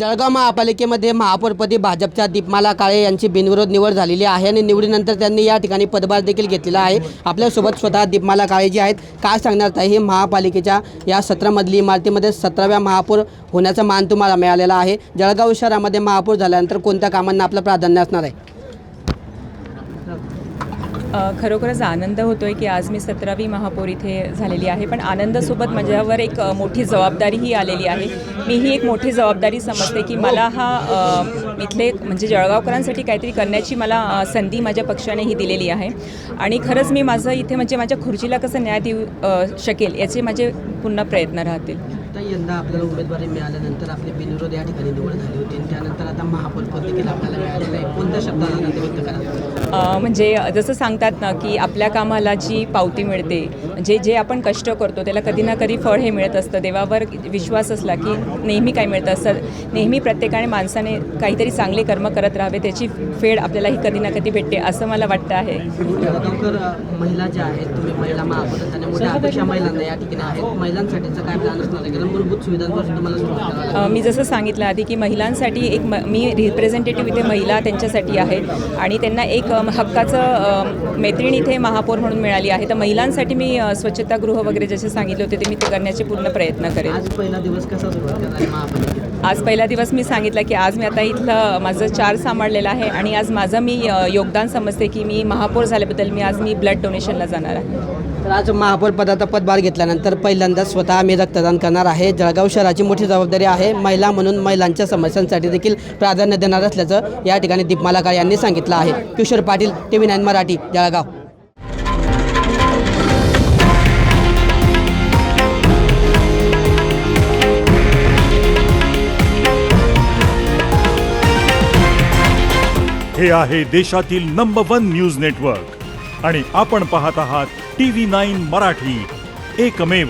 जळगाव महापालिकेमध्ये महापौरपदी भाजपच्या दीपमाला काळे यांची बिनविरोध निवड झालेली आहे आणि निवडीनंतर त्यांनी या ठिकाणी पदभार देखील घेतलेला आहे। आपल्यासोबत स्वतः दीपमाला काळे जी आहेत, काय सांगणार ताई? महापालिकेच्या या 17 मजली इमारतीमध्ये 17व्या महापौर होण्याचा मान तुम्हाला मिळालेला आहे। जळगाव शहरामध्ये महापौर झाल्यानंतर कोणत्या कामांना आपलं प्राधान्य असणार आहे? खरोखरच आनंद होतोय की आज मी 17वी महापौर इथे झालेली आहे। पण आनंदासोबत माझ्यावर एक मोठी जबाबदारीही आलेली आहे। मी ही एक मोठी जबाबदारी समजते की मला हा इथले म्हणजे जळगावकरांसाठी काहीतरी करण्याची मला संधी माझ्या पक्षाने ही दिलेली आहे। आणि खरंच मी माझं इथे म्हणजे माझ्या खुर्चीला कसं न्याय देऊ शकेल याचे माझे पुन्हा प्रयत्न राहतील। यंदा आपल्याला उमेदवारी मिळाल्यानंतर आपली बिनविरोध या ठिकाणी निवड झाली होती, त्यानंतर आता महापौरपद देखील आपल्याला मिळालेलं आहे। कोणत्या शब्दात आनंद व्यक्त करा? म्हणजे जसं सांगतात ना की आपल्या कामाला जी पावती मिळते, जे आपण कष्ट करतो त्याला कधी ना कधी फळ हे मिळत असतं। देवावर विश्वास असला की नेहमी काय मिळतं असतं। नेहमी प्रत्येकाने माणसाने काहीतरी चांगले कर्म करत राहावे, त्याची फेड आपल्यालाही कधी ना कधी भेटते असं मला वाटतं आहे। जळगावकर महिला ज्या आहेत, तुम्ही महिला महापौर आणि मोठ्या अपेक्षा महिलांना या ठिकाणी आहेत, महिलांसाठीचं काय प्लॅन असणार आहे? मूलभूत सुविधांपासून तुम्हाला सुरुवात करायला मी जसं सांगितलं आधी की महिलांसाठी एक मी रिप्रेझेंटेटिव्ह इथे महिला त्यांच्यासाठी आहे आणि त्यांना एक हक्काचं मैत्रीण इथे महापौर म्हणून मिळाली आहे। तर महिलांसाठी मी स्वच्छतागृह वगैरे जसे सांगितले होते ते मी ते करण्याचे पूर्ण प्रयत्न करेन। आज पहिला दिवस कसा सुरुवात करणार आहे महापालिकेत? आज पहिला दिवस मी सांगितलं की आज मी आता इथलं माझं 4 सांभाळलेलं आहे आणि आज माझं मी योगदान समजते की मी महापौर झाल्याबद्दल मी ब्लड डोनेशनला जाणार आहे। तर आज महापौर पदाचा पदभार घेतल्यानंतर पहिल्यांदा स्वतः मी रक्तदान करणार आहे। जळगाव शहराची मोठी जबाबदारी आहे। महिला म्हणून महिलांच्या समस्यांसाठी देखील प्राधान्य देणार असल्याचं या ठिकाणी दीपमाला काळे यांनी सांगितलं आहे। किशोर पाटील, TV9 मराठी, जळगाव। हे आहे देशातील नंबर 1 न्यूज नेटवर्क आणि आपण पाहत आहात TV9 मराठी, एकमेव।